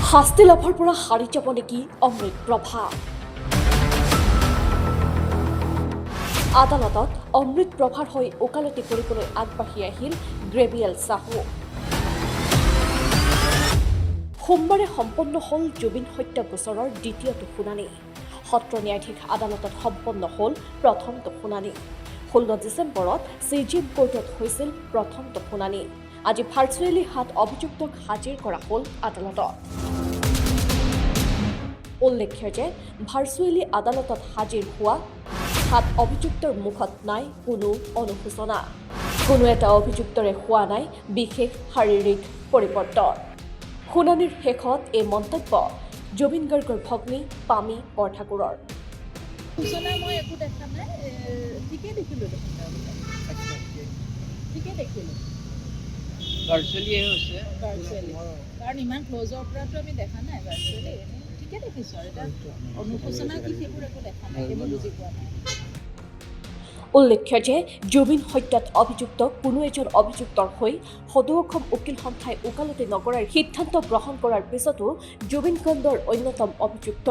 শাস্তি লাভৰ পৰা হাৰি যাব নেকি অমৃত প্ৰভা? আদালতত অমৃত প্ৰভাৰ হৈ ওকালতি কৰিবলৈ আগবাঢ়ি আহিল গ্ৰেবিয়েল চাহু। সোমবাৰে সম্পন্ন হ'ল জুবিন হত্যা গোচৰৰ দ্বিতীয়টো শুনানি। সত্ৰ ন্যায়াধীশ আদালতত সম্পন্ন হ'ল প্ৰথমটো শুনানি। 16 ডিচেম্বৰত CJM কোৰ্টত হৈছিল প্ৰথমটো শুনানি। আজি ভাৰ্চুৱেলি 7 অভিযুক্তক হাজিৰ কৰা হ'ল আদালতত। উল্লেখ্য যে ভাৰ্চুৱেলি আদালতত হাজিৰ হোৱা 7 অভিযুক্তৰ মুখত নাই কোনো অনুশোচনা। কোনো এটা অভিযুক্তৰে হোৱা নাই বিশেষ শাৰীৰিক পৰিৱৰ্তন। শুনানিৰ শেষত এই মন্তব্য জুবিন গাৰ্গৰ ভগ্নী পামী বৰঠাকুৰৰ। সূচনা মই একো দেখা নাই, ঠিকেই দেখিলোঁ দেখোন, ঠিকেই দেখিলোঁ ভাৰ্চুৱেলি হৈছে, কাৰণ ইমান ক্ল'জৰ পৰাতো আমি দেখা নাই। ভাৰ্চুৱেলি ঠিকে দেখিছোঁ আৰু এটা অনুশোচনা কি সেইবোৰ একো দেখা নাই, সেইবোৰ বুজি পোৱা নাই। উল্লেখ্য যে জুবিন হত্যাত অভিযুক্ত কোনো এজন অভিযুক্তৰ হৈ সদৌ অসম উকিল সন্থাই ওকালতি নকৰাৰ সিদ্ধান্ত গ্ৰহণ কৰাৰ পিছতো জুবিন কাণ্ডৰ অন্যতম অভিযুক্ত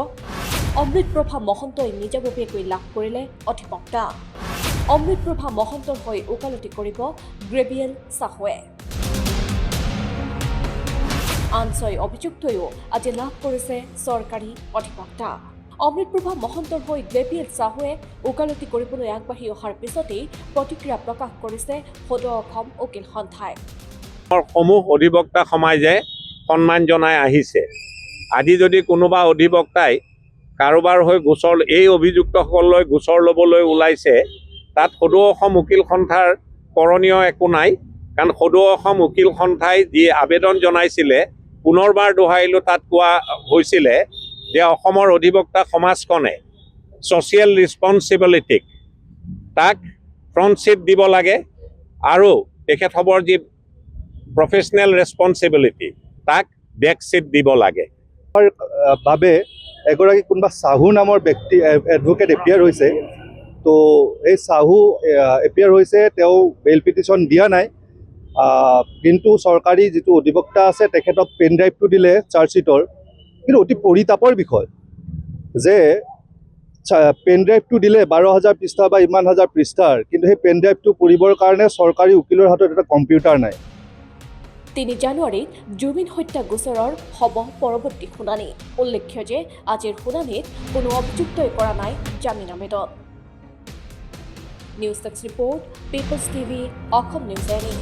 অমৃত প্ৰভা মহন্তই নিজাববীয়াকৈ লাভ কৰিলে অধিবক্তা। অমৃত প্ৰভা মহন্তৰ হৈ ওকালতি কৰিব গ্ৰেবিয়েল চাহুৱে। আন 6 অভিযুক্তয়ো আজি লাভ কৰিছে চৰকাৰী অধিবক্তা। অমৃত প্ৰভা মহন্তৰ হৈ গ্ৰেবিয়েল চাহুৱে ওকালতি কৰিবলৈ আগবাঢ়ি অহাৰ পিছতেই প্ৰতিক্ৰিয়া প্ৰকাশ কৰিছে সদৌ অসম উকিল সন্থাই। সমূহ অধিবক্তা সমাজে সন্মান জনাই আহিছে। আজি যদি কোনোবা অধিবক্তাই কাৰোবাৰ হৈ গোচৰ এই অভিযুক্তসকললৈ গোচৰ ল'বলৈ ওলাইছে, তাত সদৌ অসম উকিল সন্থাৰ কৰণীয় একো নাই। কাৰণ সদৌ অসম উকিল সন্থাই যি আবেদন জনাইছিলে, পুনৰবাৰ দোহাৰিলোঁ, তাত কোৱা হৈছিলে যে অসমৰ অধিবক্তা সমাজখনে ছ'চিয়েল ৰেছপনচিবিলিটিক তাক ফ্ৰণ্ট ছিট দিব লাগে আৰু তেখেতসবৰ যি প্ৰফেচনেল ৰেছপনচিবিলিটি তাক বেক ছিট দিব লাগে। বাবে এগৰাকী কোনোবা চাহু নামৰ ব্যক্তি এডভোকেট এপিয়াৰ হৈছে। তো এই চাহু এপিয়াৰ হৈছে, তেওঁ বেইল পিটিশ্যন দিয়া নাই, কিন্তু চৰকাৰী যিটো অধিবক্তা আছে তেখেতক পেন ড্ৰাইভটো দিলে চাৰ্জশ্বিটৰ। কিন্তু অতি পৰিতাপৰ বিষয় যে পেন ড্ৰাইভটো দিলে 12,000 পৃষ্ঠা বা ইমান হাজাৰ পৃষ্ঠাৰ, কিন্তু সেই পেন ড্ৰাইভটো পঢ়িবৰ কাৰণে চৰকাৰী উকিলৰ হাতত এটা কম্পিউটাৰ নাই। 3 জানুৱাৰীত জুবিন হত্যা গোচৰৰ হ'ব পৰৱৰ্তী শুনানি। উল্লেখ্য যে আজিৰ শুনানিত কোনো অভিযুক্তই কৰা নাই জামিন আবেদন। News desk report, peoples TV, Assam news any.